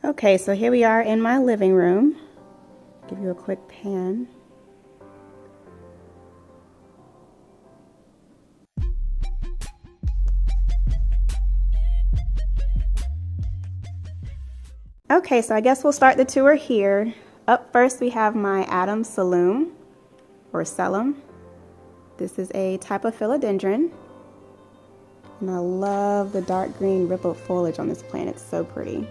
Okay, so here we are in my living room. Give you a quick pan. Okay, so I guess we'll start the tour here. Up first we have my Autumn Saloon, or Cellum. This is a type of philodendron. And I love the dark green rippled foliage on this plant, it's so pretty.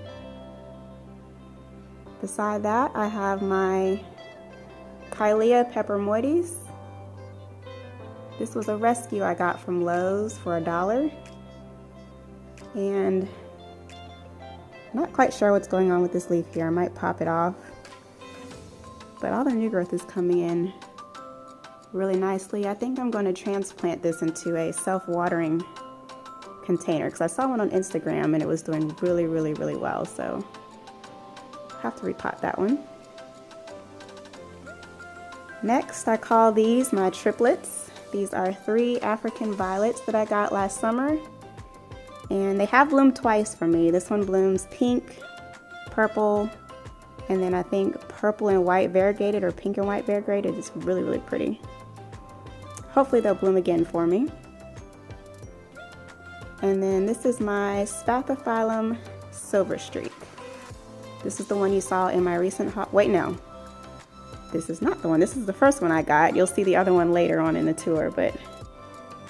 Beside that, I have my Kreatyve Laydiiee. This was a rescue I got from Lowe's for $1. And I'm not quite sure what's going on with this leaf here. I might pop it off. But all the new growth is coming in really nicely. I think I'm going to transplant this into a self-watering container because I saw one on Instagram and it was doing really well. So I have to repot that one. Next, I call these my triplets. These are 3 African violets that I got last summer. And they have bloomed twice for me. This one blooms pink, purple, and then I think purple and white variegated or pink and white variegated. It's really pretty. Hopefully they'll bloom again for me. And then this is my Spathiphyllum Silver Streak. This is the one you saw in my recent wait, no. This is not the one. This is the first one I got. You'll see the other one later on in the tour, but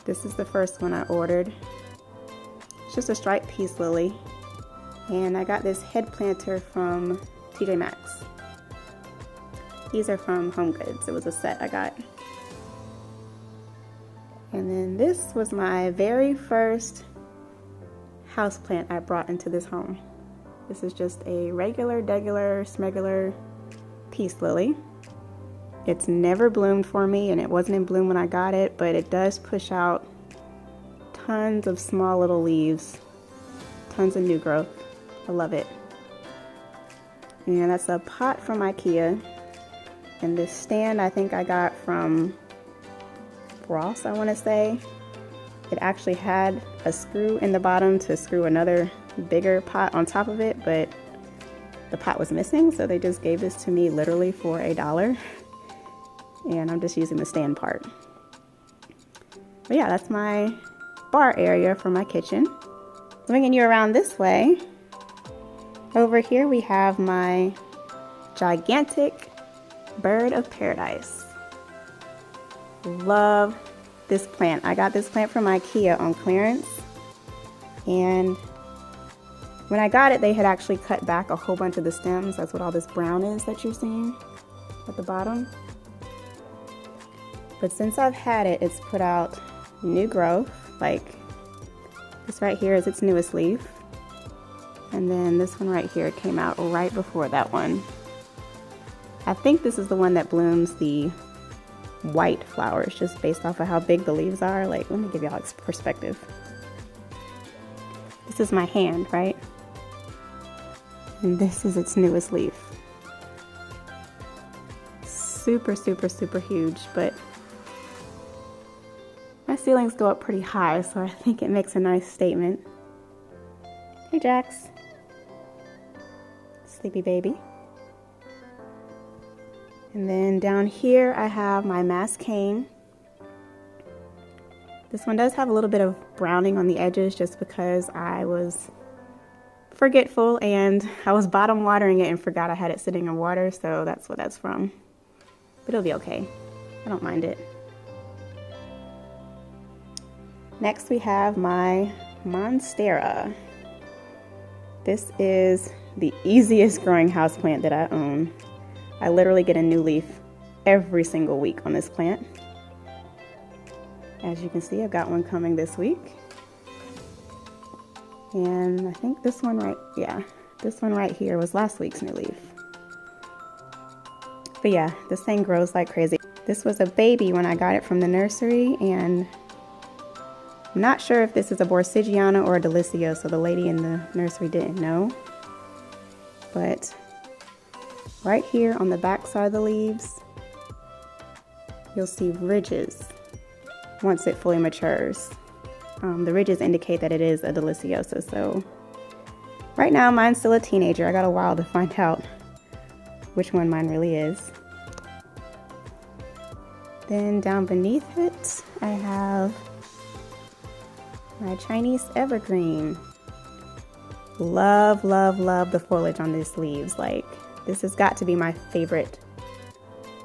this is the first one I ordered. It's just a striped peace lily. And I got this head planter from TJ Maxx. These are from Home Goods. It was a set I got. And then this was my very first houseplant I brought into this home. This is just a regular, smegular peace lily. It's never bloomed for me and it wasn't in bloom when I got it, but it does push out tons of small little leaves, tons of new growth. I love it. And that's a pot from IKEA. And this stand I think I got from Ross, I want to say. It actually had a screw in the bottom to screw another bigger pot on top of it, but the pot was missing, so they just gave this to me literally for $1. And I'm just using the stand part. But yeah, that's my bar area for my kitchen. Bringing you around this way, over here we have my gigantic bird of paradise. Love this plant. I got this plant from IKEA on clearance, and when I got it they had actually cut back a whole bunch of the stems. That's what all this brown is that you're seeing at the bottom. But since I've had it, it's put out new growth. Like this right here is its newest leaf, and then this one right here came out right before that one. I think this is the one that blooms the white flowers just based off of how big the leaves are. Like, let me give y'all perspective. This is my hand, right? And this is its newest leaf. Super huge, but my ceilings go up pretty high, so I think it makes a nice statement. Hey Jax. Sleepy baby. And then down here I have my mass cane. This one does have a little bit of browning on the edges just because I was forgetful and I was bottom watering it and forgot I had it sitting in water, so that's what that's from. But it'll be okay. I don't mind it. Next we have my Monstera. This is the easiest growing houseplant that I own. I literally get a new leaf every single week on this plant. As you can see, I've got one coming this week. And I think this one this one right here was last week's new leaf. But yeah, this thing grows like crazy. This was a baby when I got it from the nursery, and I'm not sure if this is a Borsigiana or a Delicioso, so the lady in the nursery didn't know. But right here on the back side of the leaves, you'll see ridges once it fully matures. The ridges indicate that it is a Delicioso, so Right now mine's still a teenager. I got a while to find out which one mine really is. Then down beneath it, I have my Chinese evergreen. Love, love, love the foliage on these leaves. Like, this has got to be my favorite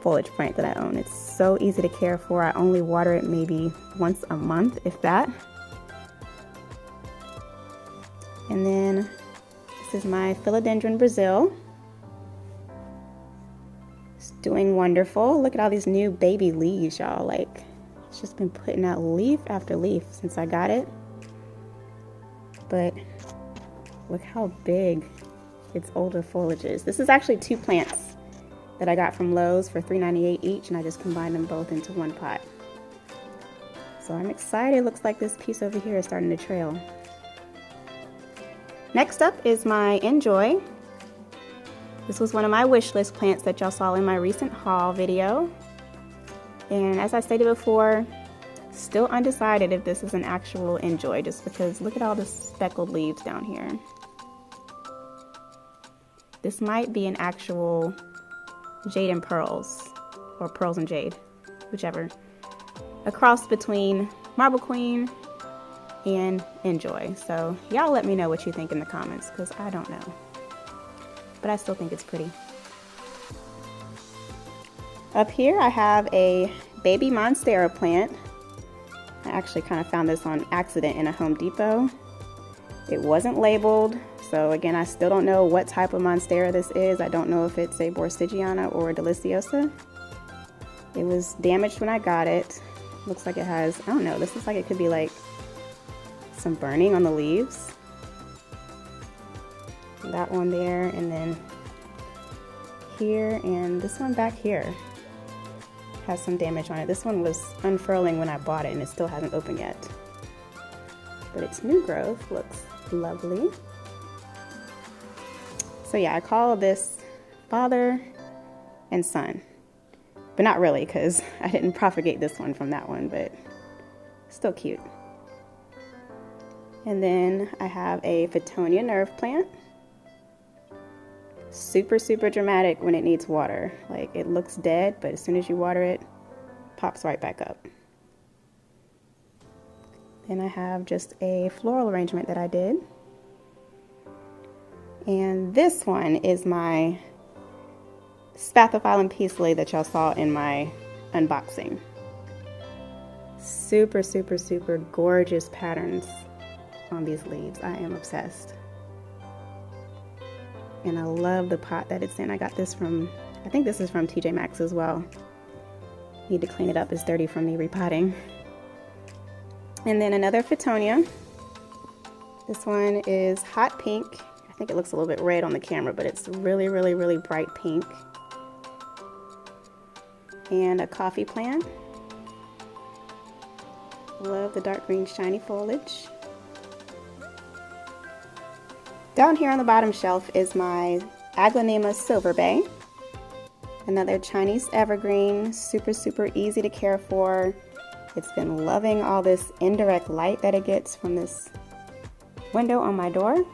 foliage plant that I own. It's so easy to care for. I only water it maybe once a month, if that. And then this is my philodendron Brazil. It's doing wonderful. Look at all these new baby leaves, y'all. Like, it's just been putting out leaf after leaf since I got it. But look how big its older foliage is. This is actually 2 plants that I got from Lowe's for $3.98 each, and I just combined them both into one pot. So I'm excited. It looks like this piece over here is starting to trail. Next up is my Enjoy. This was one of my wish list plants that y'all saw in my recent haul video. And as I stated before, still undecided if this is an actual Enjoy, just because look at all the speckled leaves down here. This might be an actual Jade and Pearls, or Pearls and Jade, whichever. A cross between Marble Queen and Enjoy. So y'all let me know what you think in the comments, because I don't know. But I still think it's pretty. Up here I have a baby Monstera plant. I actually kind of found this on accident in a Home Depot. It wasn't labeled, so again, I still don't know what type of Monstera this is. I don't know if it's a Borsigiana or a Deliciosa. It was damaged when I got it. Looks like it has, I don't know, this looks like it could be like some burning on the leaves. That one there, and then here, and this one back here has some damage on it. This one was unfurling when I bought it, and it still hasn't opened yet. But its new growth looks lovely. So yeah, I call this father and son. But not really, because I didn't propagate this one from that one, but still cute. And then I have a Fittonia nerve plant. Super, super dramatic when it needs water. Like, it looks dead, but as soon as you water it, pops right back up. Then I have just a floral arrangement that I did. And this one is my Spathiphyllum peace lily that y'all saw in my unboxing. Super, super, super gorgeous patterns on these leaves. I am obsessed. And I love the pot that it's in. I got this from, I think this is from TJ Maxx as well. Need to clean it up, it's dirty from me repotting. And then another Fittonia. This one is hot pink. I think it looks a little bit red on the camera, but it's really, really, really bright pink. And a coffee plant. Love the dark green shiny foliage. Down here on the bottom shelf is my Aglaonema Silver Bay. Another Chinese evergreen, super, super easy to care for. It's been loving all this indirect light that it gets from this window on my door.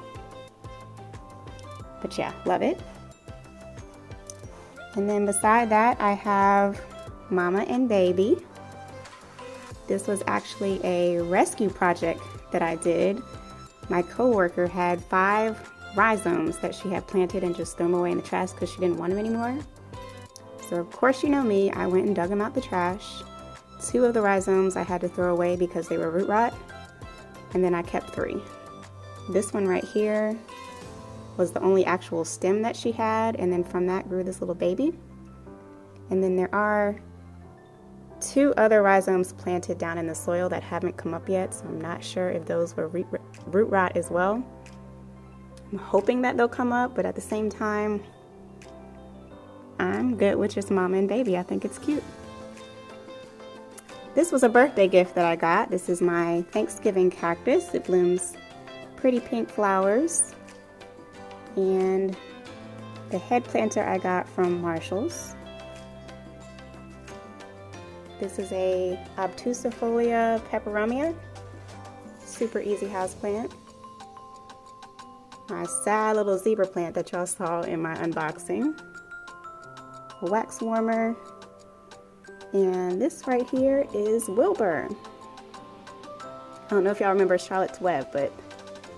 But yeah, love it. And then beside that, I have Mama and Baby. This was actually a rescue project that I did. My coworker had 5 rhizomes that she had planted and just threw them away in the trash because she didn't want them anymore. So of course, you know me, I went and dug them out the trash. 2 of the rhizomes I had to throw away because they were root rot, and then I kept 3. This one right here was the only actual stem that she had, and then from that grew this little baby. And then there are 2 other rhizomes planted down in the soil that haven't come up yet, so I'm not sure if those were root rot as well. I'm hoping that they'll come up, but at the same time, I'm good with just Mama and Baby. I think it's cute. This was a birthday gift that I got. This is my Thanksgiving cactus. It blooms pretty pink flowers. And the head planter I got from Marshall's. This is a Obtusifolia peperomia. Super easy houseplant. My sad little zebra plant that y'all saw in my unboxing. A wax warmer. And this right here is Wilbur. I don't know if y'all remember Charlotte's Web, but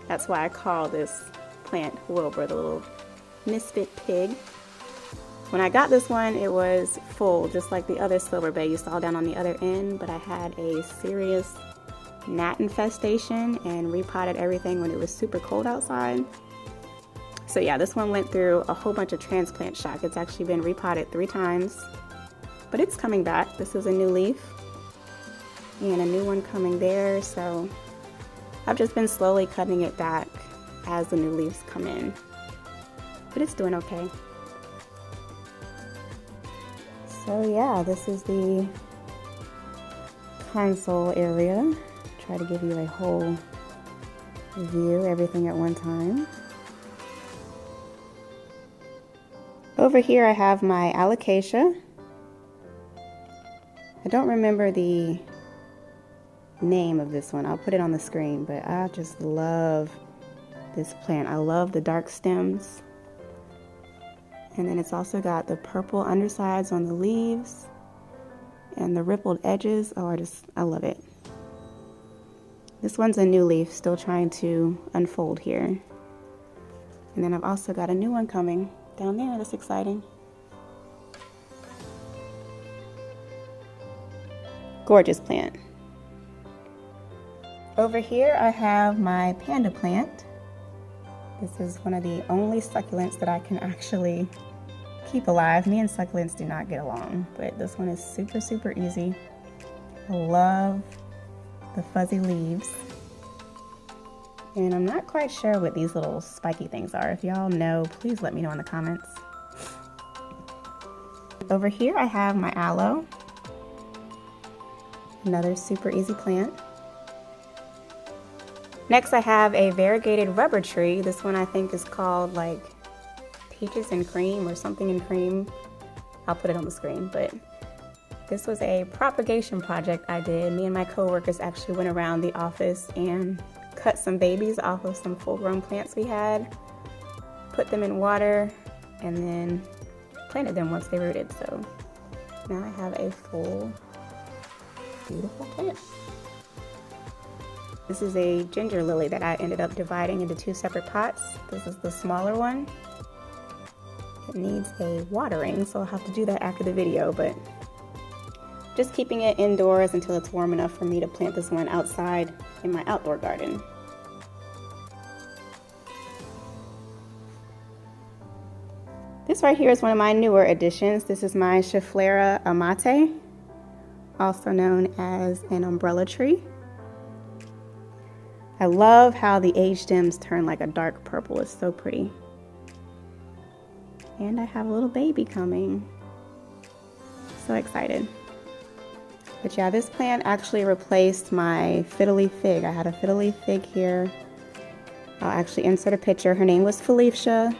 that's why I call this plant Wilbur, the little misfit pig. When I got this one, it was full, just like the other silver bay you saw down on the other end, but I had a serious gnat infestation and repotted everything when it was super cold outside. So yeah, this one went through a whole bunch of transplant shock. It's actually been repotted 3 times, but it's coming back. This is a new leaf and a new one coming there. So I've just been slowly cutting it back as the new leaves come in, but it's doing okay. So yeah, this is the console area. Try to give you a whole view, everything at one time. Over here I have my alocasia. I don't remember the name of this one. I'll put it on the screen, but I just love this plant. I love the dark stems. And then it's also got the purple undersides on the leaves and the rippled edges. Oh, I love it. This one's a new leaf, still trying to unfold here. And then I've also got a new one coming down there. That's exciting. Gorgeous plant. Over here I have my panda plant. This is one of the only succulents that I can actually keep alive. Me and succulents do not get along, but this one is super, super easy. I love the fuzzy leaves. And I'm not quite sure what these little spiky things are. If y'all know, please let me know in the comments. Over here I have my aloe. Another super easy plant. Next I have a variegated rubber tree. This one I think is called like peaches and cream or something in cream. I'll put it on the screen, but this was a propagation project I did. Me and my coworkers actually went around the office and cut some babies off of some full-grown plants we had, put them in water, and then planted them once they rooted. So now I have a full, beautiful plant. This is a ginger lily that I ended up dividing into 2 separate pots. This is the smaller one. It needs a watering, so I'll have to do that after the video, but just keeping it indoors until it's warm enough for me to plant this one outside in my outdoor garden. This right here is one of my newer additions. This is my Schefflera amate, also known as an umbrella tree. I love how the age stems turn like a dark purple. It's so pretty. And I have a little baby coming. So excited. But yeah, this plant actually replaced my fiddly fig. I had a fiddly fig here. I'll actually insert a picture. Her name was Felicia.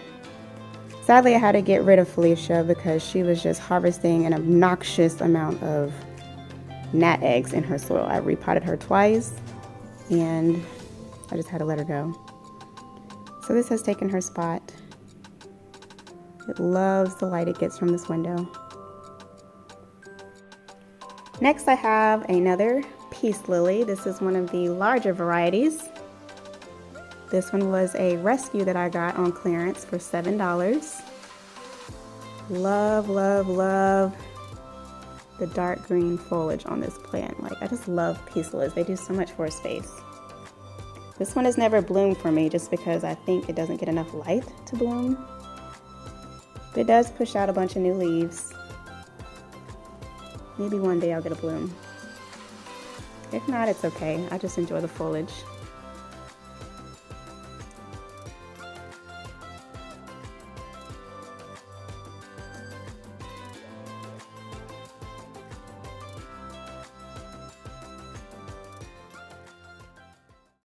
Sadly, I had to get rid of Felicia because she was just harvesting an obnoxious amount of gnat eggs in her soil. I repotted her twice and I just had to let her go. So this has taken her spot. It loves the light it gets from this window. Next I have another peace lily. This is one of the larger varieties. This one was a rescue that I got on clearance for $7. Love, love, love the dark green foliage on this plant. Like, I just love peace lilies. They do so much for a space. This one has never bloomed for me just because I think it doesn't get enough light to bloom. But it does push out a bunch of new leaves. Maybe one day I'll get a bloom. If not, it's okay. I just enjoy the foliage.